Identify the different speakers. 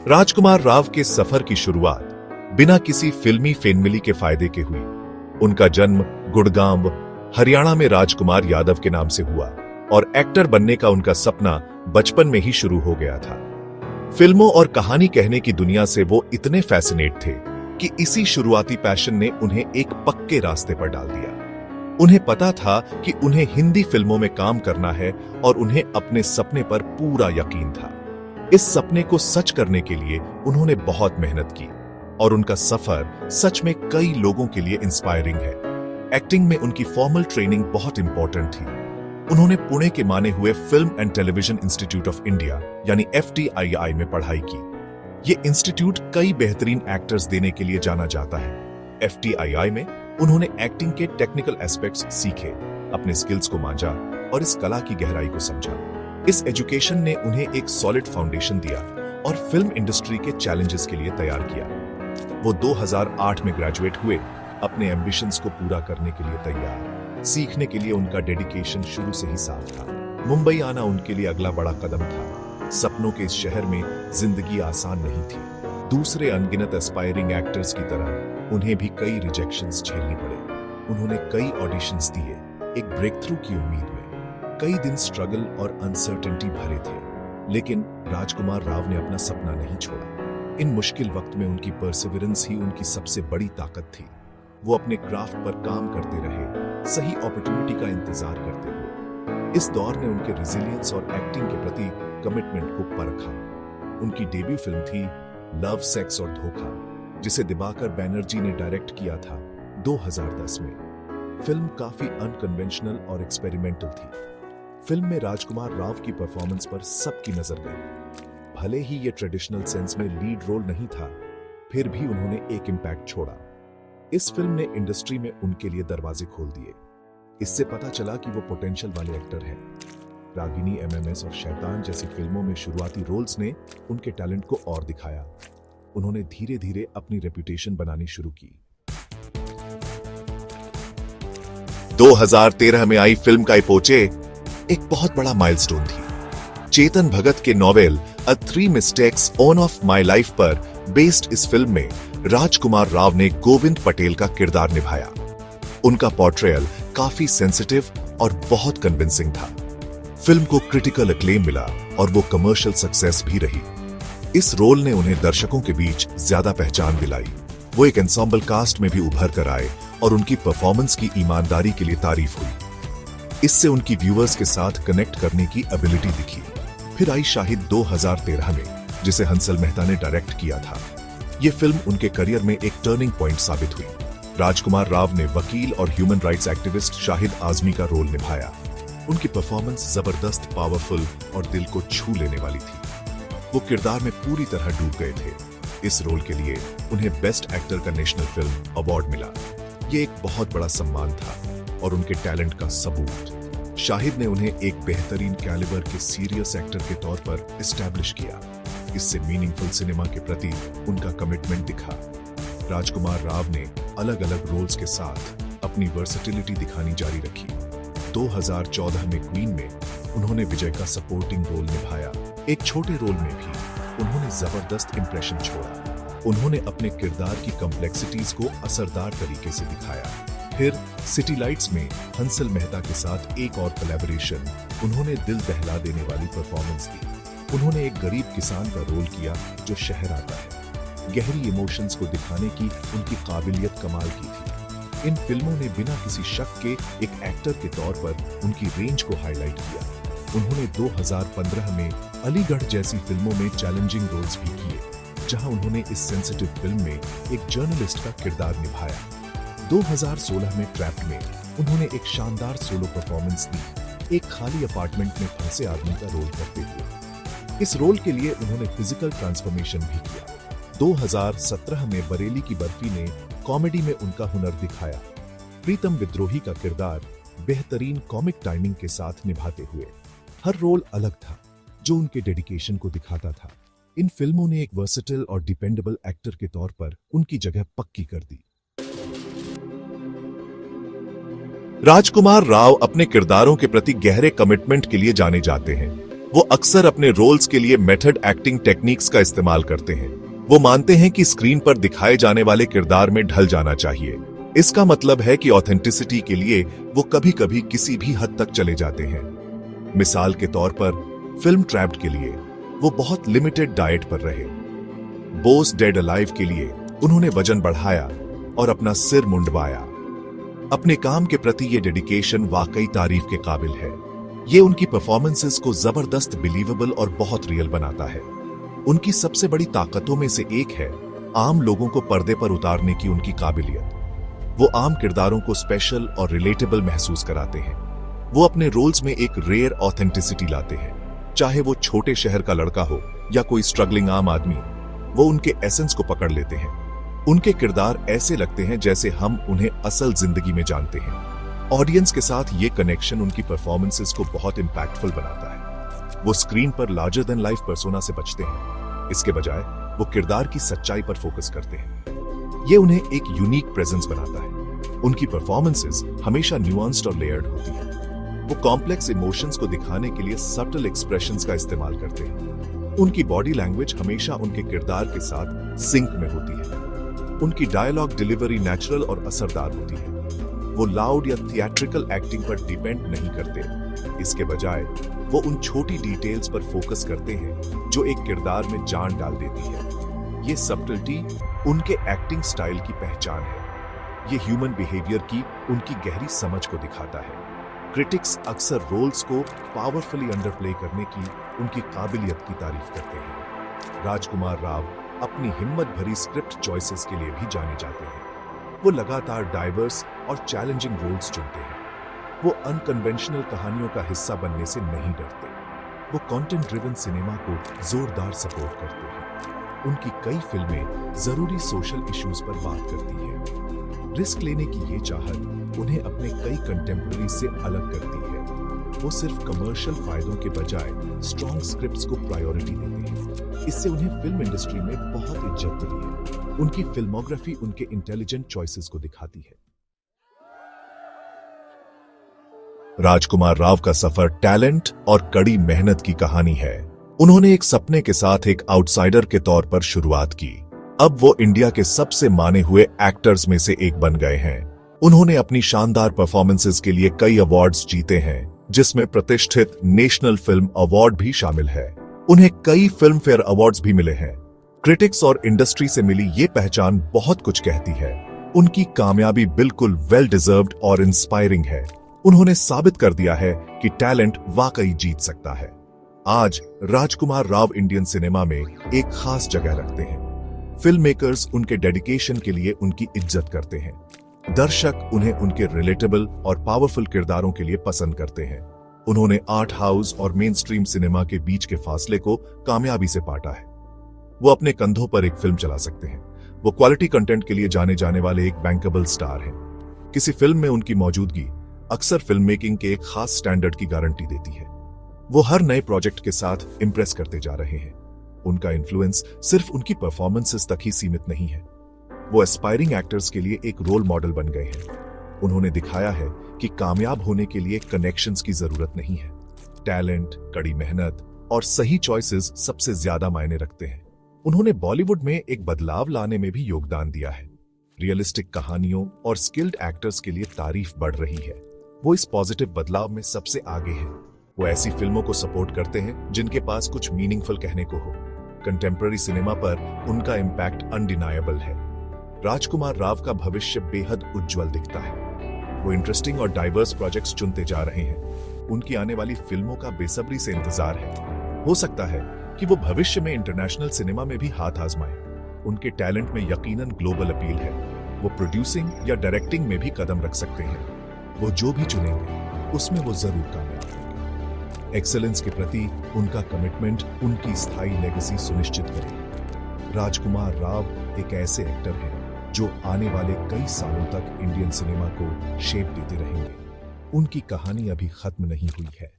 Speaker 1: राजकुमार राव के सफर की शुरुआत बिना किसी फिल्मी फेनमिली के फायदे के हुई। उनका जन्म गुड़गांव, हरियाणा में राजकुमार यादव के नाम से हुआ और एक्टर बनने का उनका सपना बचपन में ही शुरू हो गया था। फिल्मों और कहानी कहने की दुनिया से वो इतने फैसिनेट थे कि इसी शुरुआती पैशन ने उन्हें एक पक्के रास्ते पर डाल दिया। उन्हें पता था कि उन्हें हिंदी फिल्मों में काम करना है और उन्हें अपने सपने पर पूरा यकीन था। इस सपने को सच करने के लिए उन्होंने बहुत मेहनत की और उनका सफर सच में कई लोगों के लिए इंस्पायरिंग है। एक्टिंग में उनकी फॉर्मल ट्रेनिंग बहुत इंपॉर्टेंट थी। उन्होंने पुणे के माने हुए film and television institute of India यानी FTII में पढ़ाई की। ये इंस्टीट्यूट कई बेहतरीन एक्टर्स देने के लिए जाना जाता है। FTII में उन्होंने एक्टिंग के टेक्निकल एस्पेक्ट्स सीखे, अपने स्किल्स को मांझा और इस कला की गहराई को समझा। इस एजुकेशन ने उन्हें एक सॉलिड फाउंडेशन दिया और फिल्म इंडस्ट्री के चैलेंजेस के लिए तैयार किया। वो 2008 में ग्रेजुएट हुए, अपने एम्बिशंस को पूरा करने के लिए तैयार। सीखने के लिए उनका डेडिकेशन शुरू से ही साफ था। मुंबई आना उनके लिए अगला बड़ा कदम था। सपनों के इस शहर में जिंदगी आसान नहीं थी। दूसरे अनगिनत एस्पायरिंग एक्टर्स की तरह उन्हें भी कई रिजेक्शंस झेलनी पड़े। उन्होंने कई ऑडिशंस दिए, एक ब्रेक थ्रू की उम्मीद में। कई दिन स्ट्रगल और अनसर्टेनिटी भरे थे, लेकिन राजकुमार राव ने अपना सपना नहीं छोड़ा। इन मुश्किल वक्त में उनकी परसिवरेंस ही उनकी सबसे बड़ी ताकत थी। वो अपने क्राफ्ट पर काम करते रहे, सही अपॉर्चुनिटी का इंतजार करते हुए। इस दौर ने उनके रेजिलियंस और एक्टिंग के प्रति कमिटमेंट को परखा। उनकी डेब्यू फिल्म थी लव, सेक्स और धोखा, जिसे दिवाकर बैनर्जी ने डायरेक्ट किया था 2010 में। फिल्म काफी अनकन्वेंशनल और एक्सपेरिमेंटल थी। फिल्म में राजकुमार राव की परफॉर्मेंस पर सबकी नजर गई। भले ही ये ट्रेडिशनल सेंस में लीड रोल नहीं था, फिर भी उन्होंने एक इम्पैक्ट छोड़ा। इस फिल्म ने इंडस्ट्री में उनके लिए दरवाजे खोल दिए। इससे पता चला कि वो पोटेंशियल वाले एक्टर हैं। रागिनी, MMS और शैतान जैसी फिल्मों में शुरुआती रोल्स ने उनके टैलेंट को और दिखाया। उन्होंने धीरे धीरे अपनी रेपुटेशन बनानी शुरू की। 2013 में आई फिल्म काइपोचे एक बहुत बड़ा माइलस्टोन थी। चेतन भगत के novel a 3 mistakes on of my life पर बेस्ड इस फिल्म में राजकुमार राव ने गोविंद पटेल का किरदार निभाया। उनका पोर्ट्रेयल काफी सेंसिटिव और बहुत कन्विंसिंग था। फिल्म को क्रिटिकल अक्लेम मिला और वो कमर्शियल सक्सेस भी रही। इस रोल ने उन्हें दर्शकों के बीच ज्यादा पहचान दिलाई। वो एक एंसेंबल कास्ट में भी उभर कर आए और उनकी परफॉर्मेंस की ईमानदारी के लिए तारीफ हुई। इससे उनकी व्यूअर्स के साथ कनेक्ट करने की एबिलिटी दिखी। फिर आई शाहिद 2013 में, जिसे हंसल मेहता ने डायरेक्ट किया था। यह फिल्म उनके करियर में एक टर्निंग पॉइंट साबित हुई। राजकुमार राव ने वकील और human rights activist Shahid Azmi का रोल निभाया। उनकी परफॉर्मेंस जबरदस्त, पावरफुल और दिल को छू लेने वाली थी। वो किरदार में पूरी तरह डूब गए थे। इस रोल के लिए उन्हें बेस्ट एक्टर का नेशनल फिल्म अवार्ड मिला। ये एक बहुत बड़ा सम्मान था और उनके टैलेंट का सबूत। शाहिद ने उन्हें एक बेहतरीन कैलिबर के सीरियस एक्टर के तौर पर एस्टैब्लिश किया। इससे मीनिंगफुल सिनेमा के प्रति उनका कमिटमेंट दिखा। राजकुमार राव ने अलग अलग रोल्स के साथ अपनी वर्सेटिलिटी दिखानी जारी रखी। 2014 में क्वीन में उन्होंने विजय का सपोर्टिंग रोल निभाया। एक छोटे रोल में भी उन्होंने जबरदस्त इंप्रेशन छोड़ा। उन्होंने अपने किरदार की कॉम्प्लेक्सिटीज को असरदार तरीके से दिखाया। फिर सिटी लाइट्स में हंसल मेहता के साथ एक और कोलैबोरेशन, उन्होंने दिल दहला देने वाली परफॉर्मेंस दी। उन्होंने एक गरीब किसान का रोल किया जो शहर आता है। गहरी इमोशंस को दिखाने की उनकी काबिलियत कमाल की थी। इन फिल्मों ने बिना किसी शक के एक एक्टर के तौर पर उनकी रेंज को हाईलाइट किया। उन्होंने 2015 में अलीगढ़ जैसी फिल्मों में चैलेंजिंग रोल्स भी किए, जहां उन्होंने इस सेंसिटिव फिल्म में एक जर्नलिस्ट का किरदार निभाया। 2016 में ट्रैप्ड में उन्होंने एक शानदार सोलो परफॉर्मेंस दी, एक खाली अपार्टमेंट में फंसे आदमी का रोल करते हुए। इस रोल के लिए उन्होंने फिजिकल ट्रांसफॉर्मेशन भी किया। 2017 में बरेली की बर्फी ने कॉमेडी में उनका हुनर दिखाया। प्रीतम विद्रोही का किरदार बेहतरीन कॉमिक टाइमिंग के साथ निभाते हुए। हर रोल अलग था, जो उनके डेडिकेशन को दिखाता था। इन फिल्मों ने एक वर्सेटाइल और डिपेंडेबल एक्टर के तौर पर उनकी जगह पक्की कर दी। राजकुमार राव अपने किरदारों के प्रति गहरे कमिटमेंट के लिए जाने जाते हैं। वो अक्सर अपने रोल्स के लिए मेथड एक्टिंग टेक्निक्स का इस्तेमाल करते हैं। वो मानते हैं कि स्क्रीन पर दिखाए जाने वाले किरदार में ढल जाना चाहिए। इसका मतलब है कि ऑथेंटिसिटी के लिए वो कभी-कभी किसी भी हद तक चले जाते हैं। मिसाल के तौर पर फिल्म ट्रैप्ड के लिए वो बहुत लिमिटेड डाइट पर रहे। बोस डेड अलाइव के लिए उन्होंने वजन बढ़ाया और अपना सिर मुंडवाया। अपने काम के प्रति ये डेडिकेशन वाकई तारीफ के काबिल है। ये उनकी परफॉर्मेंसेस को जबरदस्त, बिलीवेबल और बहुत रियल बनाता है। उनकी सबसे बड़ी ताकतों में से एक है आम लोगों को पर्दे पर उतारने की उनकी काबिलियत। वो आम किरदारों को स्पेशल और रिलेटेबल महसूस कराते हैं। वो अपने रोल्स में एक रेयर ऑथेंटिसिटी लाते हैं। चाहे वो छोटे शहर का लड़का हो या कोई स्ट्रगलिंग आम आदमी, वो उनके एसेंस को पकड़ लेते हैं। उनके किरदार ऐसे लगते हैं जैसे हम उन्हें असल जिंदगी में जानते हैं। ऑडियंस के साथ ये कनेक्शन उनकी परफॉर्मेंसेस को बहुत इंपैक्टफुल बनाता है। वो स्क्रीन पर लार्जर देन लाइफ पर्सोना से बचते हैं। इसके बजाय वो किरदार की सच्चाई पर फोकस करते हैं। ये उन्हें एक यूनिक प्रेजेंस बनाता है। उनकी परफॉर्मेंसेस हमेशा न्यूआंस्ड और लेयर्ड होती है। वो कॉम्प्लेक्स इमोशंस को दिखाने के लिए सटल एक्सप्रेशंस का इस्तेमाल करते हैं। उनकी बॉडी लैंग्वेज हमेशा उनके किरदार के साथ सिंक में होती है। उनकी डायलॉग डिलीवरी नेचुरल और असरदार होती है। वो लाउड या थिएट्रिकल एक्टिंग पर डिपेंड नहीं करते। इसके बजाय वो उन छोटी डिटेल्स पर फोकस करते हैं जो एक किरदार में जान डाल देती है। ये सबटलिटी उनके एक्टिंग स्टाइल की पहचान है। ये ह्यूमन बिहेवियर की उनकी गहरी समझ को दिखाता है। क्रिटिक्स अक्सर रोल्स को पावरफुली अंडरप्ले करने की उनकी काबिलियत की तारीफ करते हैं। राजकुमार राव अपनी हिम्मत भरी स्क्रिप्ट चॉइसेस के लिए भी जाने जाते हैं। वो लगातार डाइवर्स और चैलेंजिंग रोल्स चुनते हैं। वो अनकन्वेंशनल कहानियों का हिस्सा बनने से नहीं डरते। वो कंटेंट ड्रिवन सिनेमा को जोरदार सपोर्ट करते हैं। उनकी कई फिल्में जरूरी सोशल इश्यूज पर बात करती हैं। रिस्क लेने की ये चाहत उन्हें अपने कई कंटेम्पररी से अलग करती है। वो सिर्फ कमर्शियल फायदों के बजाय स्ट्रॉन्ग स्क्रिप्ट्स को प्रायोरिटी देते हैं। इससे उन्हें फिल्म इंडस्ट्री में बहुत इज्जत मिली है। उनकी फिल्मोग्राफी उनके इंटेलिजेंट चॉइसेस को दिखाती है। राजकुमार राव का सफर टैलेंट और कड़ी मेहनत की कहानी है। उन्होंने एक सपने के साथ एक आउटसाइडर के तौर पर शुरुआत की। अब वो इंडिया के सबसे माने हुए एक्टर्स में से एक बन गए हैं। उन्होंने अपनी शानदार परफॉर्मेंसेस के लिए कई अवार्ड्स जीते हैं, जिसमें प्रतिष्ठित नेशनल फिल्म अवार्ड भी शामिल है। उन्हें कई फिल्म फेयर अवार्ड्स भी मिले हैं। क्रिटिक्स और इंडस्ट्री से मिली ये पहचान बहुत कुछ कहती है। उनकी कामयाबी बिल्कुल वेल डिजर्व्ड और इंस्पायरिंग है। उन्होंने साबित कर दिया है कि टैलेंट वाकई जीत सकता है। आज राजकुमार राव इंडियन सिनेमा में एक खास जगह रखते हैं। फिल्म मेकर्स उनके डेडिकेशन के लिए उनकी इज्जत करते हैं। दर्शक उन्हें उनके रिलेटेबल और पावरफुल किरदारों के लिए पसंद करते हैं। उन्होंने आर्ट हाउस और मेन स्ट्रीम सिनेमा के बीच के फासले को कामयाबी से पाटा है। वो अपने कंधों पर एक फिल्म चला सकते हैं। वो क्वालिटी कंटेंट के लिए जाने जाने वाले एक बैंकेबल स्टार हैं। किसी फिल्म में उनकी मौजूदगी अक्सर फिल्म मेकिंग के एक खास स्टैंडर्ड की गारंटी देती है। वो हर नए प्रोजेक्ट के साथ इंप्रेस करते जा रहे हैं। उनका इन्फ्लुएंस सिर्फ उनकी परफॉर्मेंसेस तक ही सीमित नहीं है। वो एस्पायरिंग एक्टर्स के लिए एक रोल मॉडल बन गए हैं। उन्होंने दिखाया है कि कामयाब होने के लिए कनेक्शंस की जरूरत नहीं है। टैलेंट, कड़ी मेहनत और सही चॉइसेस सबसे ज्यादा मायने रखते हैं। उन्होंने बॉलीवुड में एक बदलाव लाने में भी योगदान दिया है। रियलिस्टिक कहानियों और स्किल्ड एक्टर्स के लिए तारीफ बढ़ रही है। वो इस पॉजिटिव बदलाव में सबसे आगे हैं। वो ऐसी फिल्मों को सपोर्ट करते हैं जिनके पास कुछ मीनिंगफुल कहने को हो। कंटेम्पररी सिनेमा पर उनका इम्पैक्ट अनडिनायबल है। राजकुमार राव का भविष्य बेहद उज्जवल दिखता है। वो इंटरेस्टिंग और डाइवर्स प्रोजेक्ट्स चुनते जा रहे हैं। उनकी आने वाली फिल्मों का बेसब्री से इंतजार है। हो सकता है कि वो भविष्य में इंटरनेशनल सिनेमा में भी हाथ आजमाएं। उनके टैलेंट में यकीनन ग्लोबल अपील है। वो प्रोड्यूसिंग या डायरेक्टिंग में भी कदम रख सकते हैं। वो जो भी चुनेंगे उसमें वो जरूर कामयाब होंगे। एक्सेलेंस के प्रति उनका कमिटमेंट उनकी स्थायी लेगेसी सुनिश्चित करेगी। राजकुमार राव एक ऐसे एक्टर हैं जो आने वाले कई सालों तक इंडियन सिनेमा को शेप देते रहेंगे। उनकी कहानी अभी खत्म नहीं हुई है।